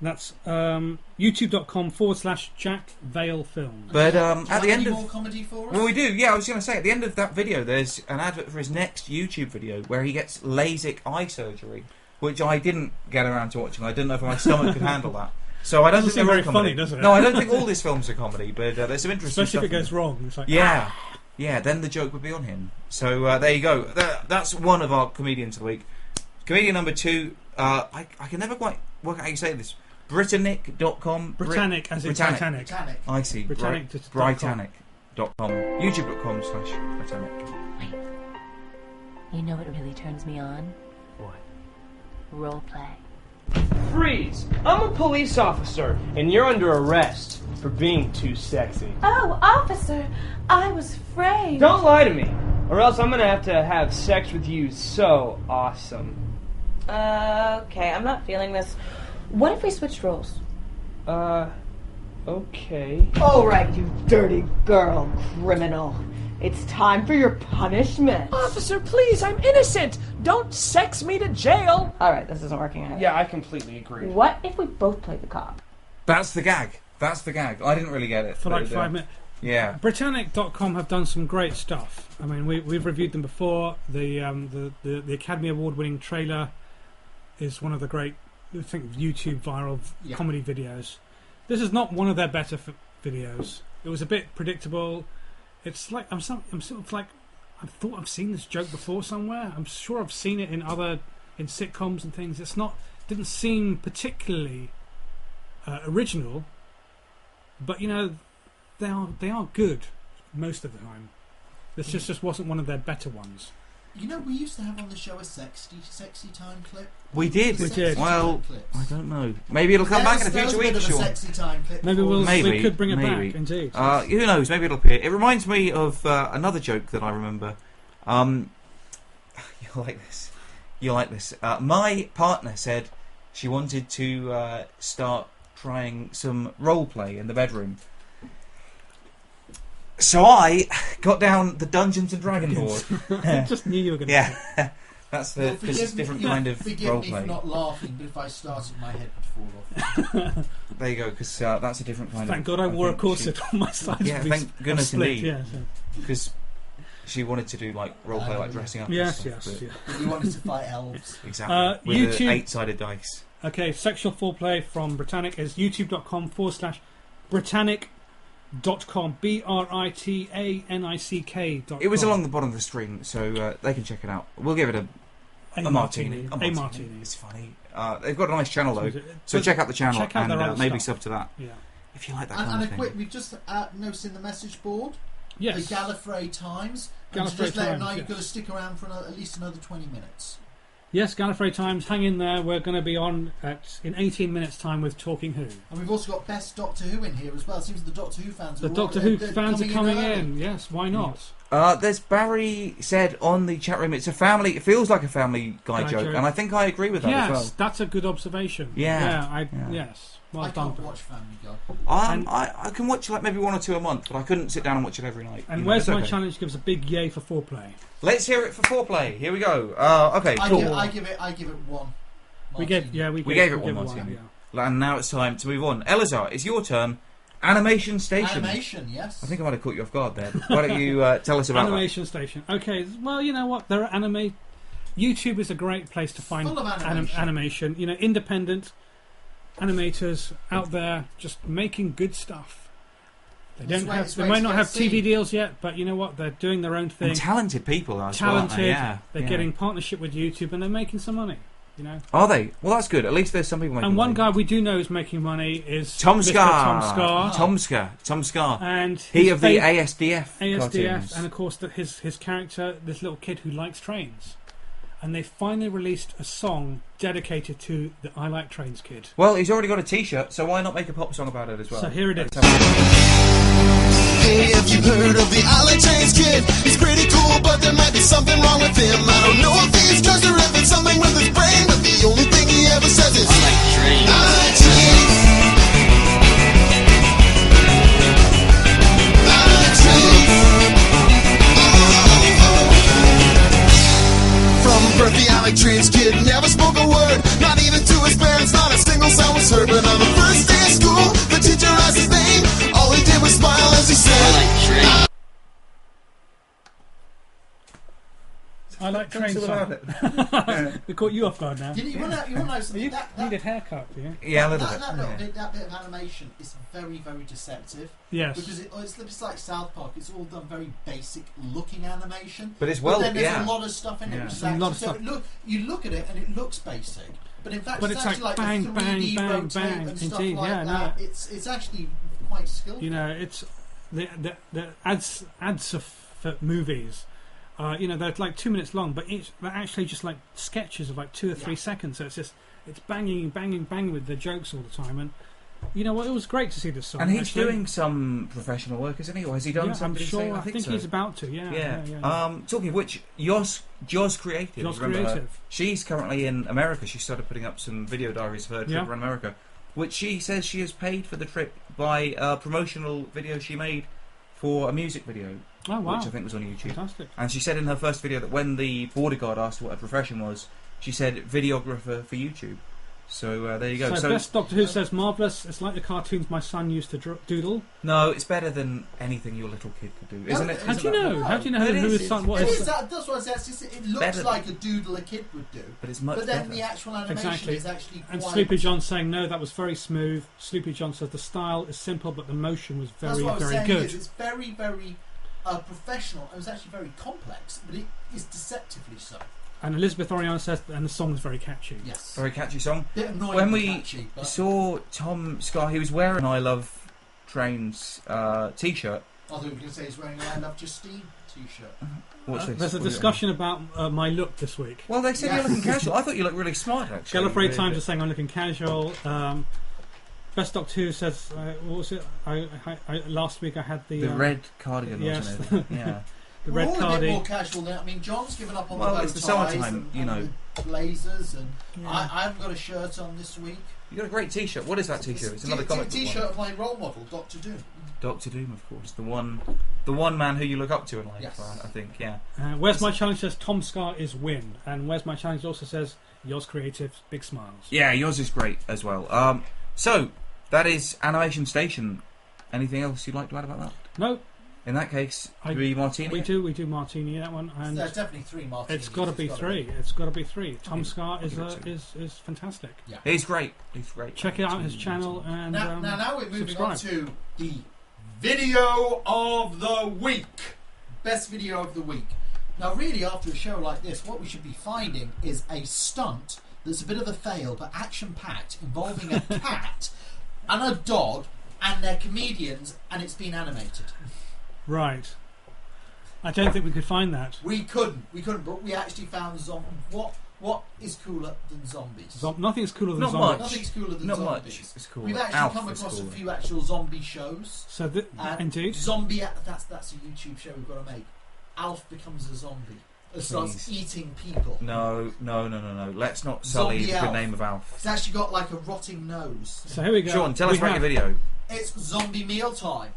That's youtube.com/Jack Vale Film. But at the end of... more comedy for us? Well, we do, yeah, I was going to say, at the end of that video, there's an advert for his next YouTube video where he gets LASIK eye surgery, which I didn't get around to watching. I didn't know if my stomach could handle that. So I don't think they're very comedy. funny, does it? No, I don't think all his films are comedy, but there's some interesting Especially stuff. if it goes wrong. It's like, yeah, then the joke would be on him. So there you go. That's one of our comedians of the week. Comedian number 2, I can never quite work out how you say this. Britannic.com. Britannic, as in Titanic. Britannic. I see. Britannic.com. YouTube.com/Britannic. Wait. You know what really turns me on? What? Role play. Freeze! I'm a police officer, and you're under arrest for being too sexy. Oh, officer, I was afraid. Don't lie to me, or else I'm gonna have to have sex with you so awesome. Okay, I'm not feeling this. What if we switched roles? Okay. All right, you dirty girl criminal. It's time for your punishment. Officer, please, I'm innocent! Don't sex me to jail! All right, this isn't working out. Yeah, I completely agree. What if we both play the cop? That's the gag. I didn't really get it. For like 5 minutes. Yeah. Britannic.com have done some great stuff. I mean, we've reviewed them before. The Academy Award-winning trailer is one of the great, I think, YouTube viral comedy videos. This is not one of their better videos. It was a bit predictable. It's like I'm sort of like, I thought I've seen this joke before somewhere. I'm sure I've seen it in sitcoms and things. Didn't seem particularly original, but they are good most of the time. This just wasn't one of their better ones. We used to have on the show a sexy time clip. We did. Well, I don't know. Maybe it'll come back in a future week. Sure. Sexy time clip. Maybe we could bring it back. Indeed. Who knows? Maybe it'll appear. It reminds me of another joke that I remember. You'll like this. You'll like this. My partner said she wanted to start trying some role play in the bedroom. So I got down the Dungeons and Dragon board. I just knew you were going to say Yeah. That's the different kind of role Forgive me play. for not laughing, but if I started, my head would fall off. There you go, because that's a different kind of... Thank God I wore a corset on my sides. Yeah, thank goodness split, indeed. yeah, Because she wanted to do like role play, like dressing up. Yes, and stuff, yes, but- yeah. You wanted to fight elves. Exactly. With YouTube 8-sided dice. Okay, sexual foreplay from Britannic is youtube.com/Britannic.com. BRITANICK.com. It was along the bottom of the screen, so they can check it out. We'll give it a martini. A martini. It's funny. They've got a nice channel though, so But check out the channel check out their and other maybe stuff. sub to that. Yeah. If you like that And kind a of thing. quick, we've just noticed in the message board, Yes. the Gallifrey Times. And Gallifrey just let them know Times, you've yes. got to stick around for at least another 20 minutes. Yes, Gallifrey Times, hang in there. We're going to be on in 18 minutes' time with Talking Who. And we've also got Best Doctor Who in here as well. It seems the Doctor Who fans The are Doctor all, Who they're fans are coming early. in. Yes, why not? There's Barry said on the chat room, it's a family. It feels like a Family Guy Guy joke, joke. and I think I agree with that Yes, as well. that's a good observation. Yeah. Yes. Well I done. can't watch Family Guy. I can watch like maybe 1 or 2 a month, but I couldn't sit down and watch it every night. And You know, Where's it's My okay. Challenge gives a big yay for foreplay. Let's hear it for foreplay. Here we go. Okay, I cool. give it one. We gave it one martini. And now it's time to move on. Elisar, it's your turn. Animation Station. Animation, yes. I think I might have caught you off guard there. Why don't you tell us about Animation Station. Okay, well, you know what? There are YouTube is a great place to find Full of animation. animation. You know, independent animators out there just making good stuff. They That's don't where have. it's They where might it's not get have seen. TV deals yet, but you know what? They're doing their own thing. And talented people as Talented. well, aren't they? Yeah. They're yeah. getting partnership with YouTube, and they're making some money. You know. Are they? Well, that's good. At least there's some people making And one money. guy we do know is making money is Tom Mr. Scar. Tom Scar. Tom Scar. And he his of the fave- ASDF cartoons. and of course his character, this little kid who likes trains. And they finally released a song dedicated to the I Like Trains kid. Well, he's already got a T-shirt, so why not make a pop song about it as well? So here it is. Hey, have you heard of the I Like Trains kid? He's pretty cool, but there might be something wrong with him. I don't know if he's cursed or if it's something with his brain, but the only thing he ever says is I like trains. I like trains. I like trains. From birth, the I Like Trains kid never spoke a word, not even to his parents, not a single sound was heard. But on the first day of school, the teacher asked his name. All he did was smile as he said, I like trains. I Like Tell us Trains all song. about it. We caught you off guard now. You want to know something? You That need a haircut, do you? Yeah, a little bit. That bit of animation is very, very deceptive. Yes. Because it's like South Park. It's all done very basic looking animation. But it's well- then there's yeah. a lot of stuff in it. Yeah. Which is A lot of actually, stuff. you look at it and it looks basic. But in fact, But it's it's actually like like bang, the bang, 3D bang, rotate bang. and stuff Indeed, like yeah, that. no. It's actually quite skillful. You know, it's the ads for movies. You know, they're like 2 minutes long, but they're actually just like sketches of like 2 or 3 seconds. So it's banging with the jokes all the time. And you know what? It was great to see this song. And he's actually. doing some professional work, isn't he? Or has he done Yeah, I'm something? sure. I think so. he's about to. Yeah. Talking of which, Joz Creative. Joz remember her? Creative. She's currently in America. She started putting up some video diaries of her trip Yeah. around America, which she says she has paid for the trip by a promotional video she made for a music video. Oh, wow. Which I think was on YouTube. Fantastic. And she said in her first video that when the bodyguard asked what her profession was, she said videographer for YouTube. So there you go. So Best Doctor Who says marvellous. It's like the cartoons my son used to doodle. No, it's better than anything your little kid could do, isn't it? How do you know? How do you know It who is, his son it's- was? It is that's what I said. It looks Better. like a doodle a kid would do. But it's much then better. the actual animation Exactly. is actually And quite... Sloopy John saying no, that was very smooth. Sloopy John says the style is simple, but the motion was That's very, what I was very saying good. Is it's very, very professional. It was actually very complex, but it is deceptively so. And Elizabeth Oriana says, and the song is very catchy. Yes. Very catchy song. Bit annoying When and we catchy, but- saw Tom Scar, he was wearing an I Love Trains T-shirt. I thought you were going to say he's wearing an I Love Justine t-shirt. What's this? There's a What are you discussion about my look this week. Well, they said you're looking casual. I thought you looked really smart, actually. Gallifrey Times are saying I'm looking casual. Best Doctor Who says, what was it? Last week I had the red cardigan, yes. wasn't it? Yeah. the We're red all a bit carding. more casual now. I mean, John's given up on Well, the bow it's the ties summertime, and the blazers, and Yeah. I haven't got a shirt on this week. You got a great T-shirt. What is that T-shirt? It's another comic book T-shirt one. of my role model, Doctor Doom. Doctor Doom, of course, the one man who you look up to in life. Yes. I think, yeah. Where's My Challenge says Tom Scar is win, and Where's My Challenge also says yours creative, big smiles. Yeah, yours is great as well. So that is Animation Station. Anything else you'd like to add about that? No. In that case, we Martini. We do Martini that one, and There's definitely 3 Martinis. it's got to be 3. It's got to be 3. Tom Scar is fantastic. Yeah. He's great. He's great. Check out his channel and now we're moving subscribe. on to the video of the week. Best video of the week. Now, really, after a show like this, what we should be finding is a stunt that's a bit of a fail, but action-packed, involving a cat and a dog, and they're comedians, and it's been animated. Right. I don't think we could find that. We couldn't, but we actually found What is cooler than zombies? Nothing's cooler than Not zombies. much. Nothing's cooler than Not zombies. much. It's cool. We've actually Alf come is across a cooler. few actual zombie shows. So indeed, zombie. That's a YouTube show we've got to make. Alf becomes a zombie. It starts Please. eating people. No. Let's not sully Zombie the good Alf. name of Alf. It's actually got like a rotting nose. So here we go. Sean, tell us about your video. It's zombie mealtime.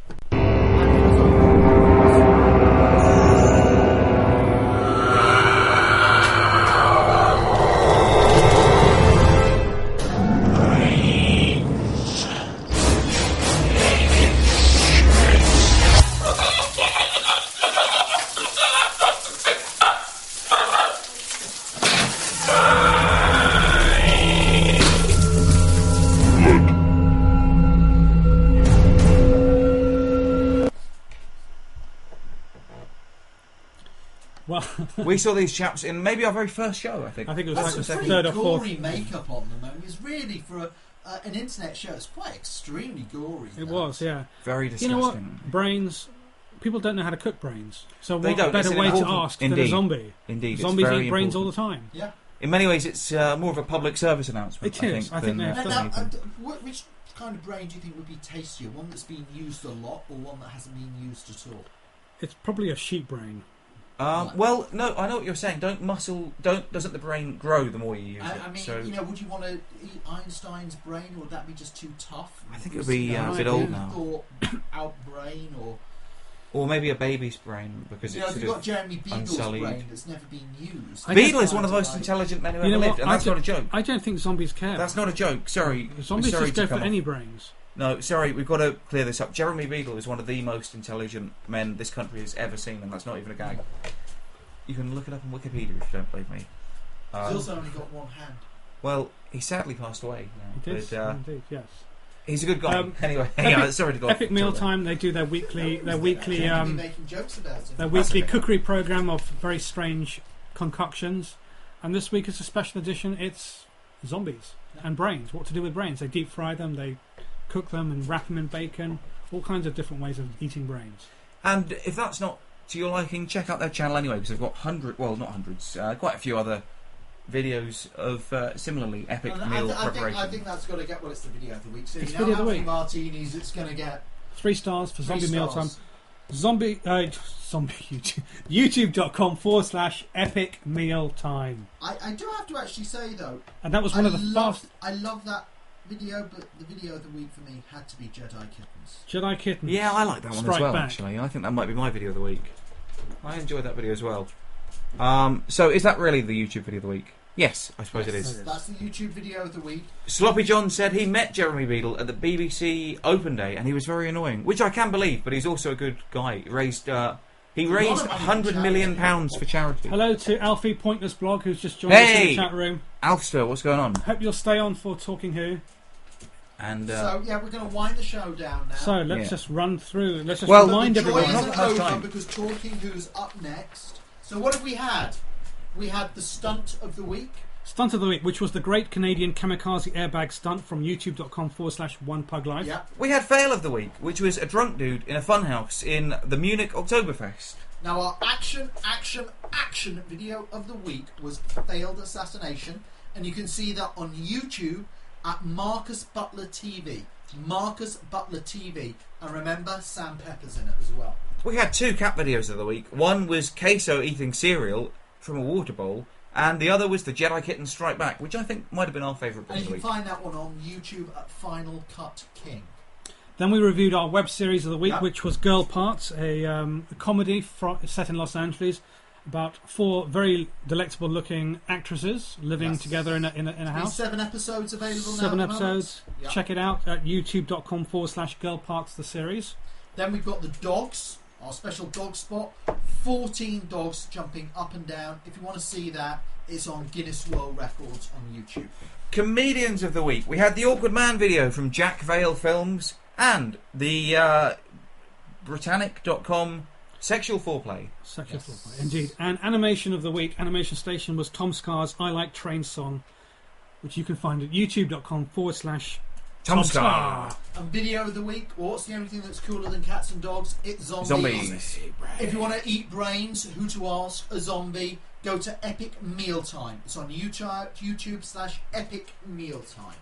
Well, we saw these chaps in maybe our very first show. I think it was That's like some the pretty third or fourth. gory makeup on them. I mean, it's really for an internet show. It's quite extremely gory. It was, yeah. Very You disgusting. know what? Brains. People don't know how to cook brains. So They what don't. better It's way to important. ask than a Indeed. zombie? Indeed, it's Zombies very eat brains all the important. time. Yeah. In many ways, it's more of a public service announcement. It is. I think they have than done anything. Which kind of brain do you think would be tastier? One that's been used a lot, or one that hasn't been used at all? It's probably a sheep brain. Well, no, I know what you're saying. Doesn't the brain grow the more you use it? I mean, so would you want to eat Einstein's brain, or would that be just too tough? I think it would be a bit old now. Or out brain, or maybe a baby's brain because it's if sort you've got of Jeremy Beadle's unsullied. brain that's never been used. Beadle is one of the most intelligent men who ever lived, and that's not a joke. I don't think zombies care. That's not a joke. Sorry, Zombies sorry just to go for come off. any brains. No, sorry, we've got to clear this up. Jeremy Beadle is one of the most intelligent men this country has ever seen, and that's not even a gag. You can look it up on Wikipedia if you don't believe me. He's also only got one hand. Well, he sadly passed away now. He did, but, indeed, yes. He's a good guy. Anyway, sorry to go. Epic Mealtime. They do their weekly making jokes about it. their weekly cookery program of very strange concoctions, and this week is a special edition. It's zombies and brains. What to do with brains? They deep fry them, they cook them, and wrap them in bacon. All kinds of different ways of eating brains. And if that's not to your liking, check out their channel anyway, because they've got quite a few other videos of similarly epic meal preparation. I think that's got to get. Well, it's the video of the week. So It's you video know of how the many week. martinis it's going to get? 3 stars for 3 Zombie stars. Mealtime. YouTube.com/epic mealtime. I do have to actually say though, And that was one of the fast. I love that video, but the video of the week for me had to be Jedi Kittens. Jedi Kittens. Yeah, I like that one Strike as well. Back. Actually, I think that might be my video of the week. I enjoyed that video as well. So is that really the YouTube video of the week? Yes, I suppose it is. That's the YouTube video of the week. Sloppy John said he met Jeremy Beadle at the BBC Open Day and he was very annoying, which I can believe, but he's also a good guy. He raised £100 million for charity. Hello to Alfie Pointless Blog, who's just joined us in the chat room. Alfster, what's going on? Hope you'll stay on for Talking Who. And so yeah, we're going to wind the show down now. So let's just run through. Let's just Well, remind the joy everyone. isn't over because Talking Who's up next. So what have we had? We had the stunt of the week. Stunt of the week, which was the great Canadian kamikaze airbag stunt from youtube.com/OnePugLife. Yeah. We had fail of the week, which was a drunk dude in a funhouse in the Munich Oktoberfest. Now our action video of the week was failed assassination, and you can see that on YouTube at Marcus Butler TV. Marcus Butler TV. And remember, Sam Pepper's in it as well. We had 2 cat videos of the week. One was Queso eating cereal from a water bowl, and the other was the Jedi Kittens Strike Back, which I think might have been our favourite And of you the can week. find that one on YouTube at Final Cut King. Then we reviewed our web series of the week, Yep. which was Girl Parts, a comedy set in Los Angeles about 4 very delectable-looking actresses living together in a There's house. 7 episodes available now. 7 at the moment. episodes. Yep. Check it out at youtube.com/Girl Parts the series. Then we've got the dogs, our special dog spot. 14 dogs jumping up and down. If you want to see that, it's on Guinness World Records on YouTube. Comedians of the week. We had the Awkward Man video from Jack Vale Films and the Britannic.com Sexual Foreplay. Sexual foreplay, indeed. And animation of the week, Animation Station, was Tom Scar's I Like Trains song, which you can find at youtube.com/Tom Scar. And video of the week, what's the only thing that's cooler than cats and dogs? It's zombies. Zombies. If you want to eat brains, who to ask, a zombie, go to Epic Mealtime. It's on YouTube/Epic Mealtime.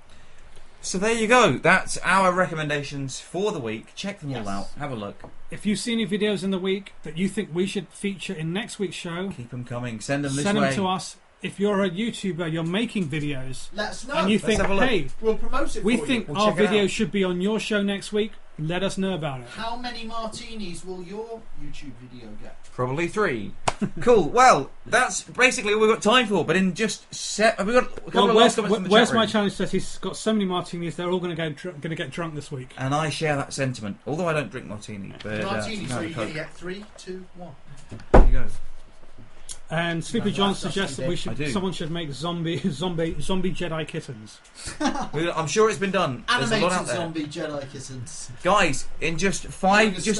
So there you go. That's our recommendations for the week. Check them all out. Have a look. If you see any videos in the week that you think we should feature in next week's show, keep them coming. Send them this send way. them to us. If you're a YouTuber, you're making videos, Let us know. and you Let's think, have a look. hey, We'll promote it we for think you. our check it video out. should be on your show next week, let us know about it. How many martinis will your YouTube video get? Probably 3. Cool. Well, that's basically all we've got time for. But in just have we got a couple Well, of last comments from the where's chat my room? challenge says he's got so many martinis, they're all going to get drunk this week. And I share that sentiment. Although I don't drink martini, but Martini, can so have a you're going to Coke. get 3, 2, 1. There you go. And Sleepy No, John that's suggests that actually we I do. someone should make zombie Jedi Kittens. I'm sure it's been done. There's a lot out Animated there. zombie Jedi Kittens. Guys, in just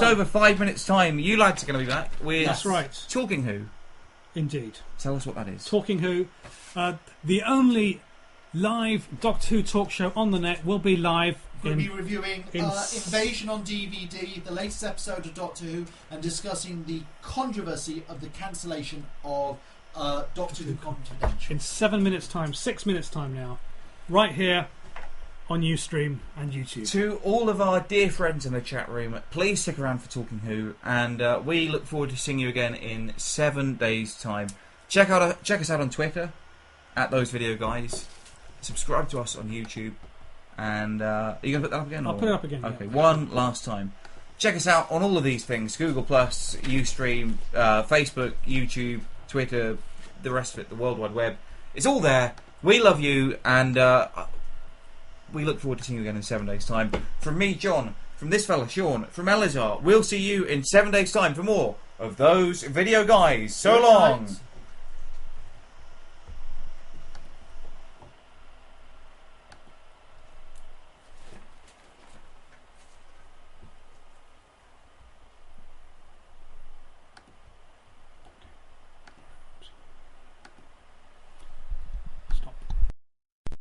over 5 minutes' time, you lads are going to be back with That's right. Talking Who. Indeed. Tell us what that is. Talking Who, the only live Doctor Who talk show on the net, will be live. We'll be reviewing Invasion on DVD, the latest episode of Doctor Who, and discussing the controversy of the cancellation of Doctor Who Confidential. In 7 minutes' time, 6 minutes' time now, right here on Ustream and YouTube. To all of our dear friends in the chat room, please stick around for Talking Who, and we look forward to seeing you again in 7 days' time. Check us out on Twitter at Those Video Guys. Subscribe to us on YouTube. And are you going to put that up again? I'll put it up again. Okay, yeah. one last time. Check us out on all of these things: Google Plus, Ustream, Facebook, YouTube, Twitter, the rest of it, the World Wide Web. It's all there. We love you, and we look forward to seeing you again in 7 days' time. From me, John, from this fella, Sean, from Elisar, we'll see you in 7 days' time for more of Those Video Guys. So long.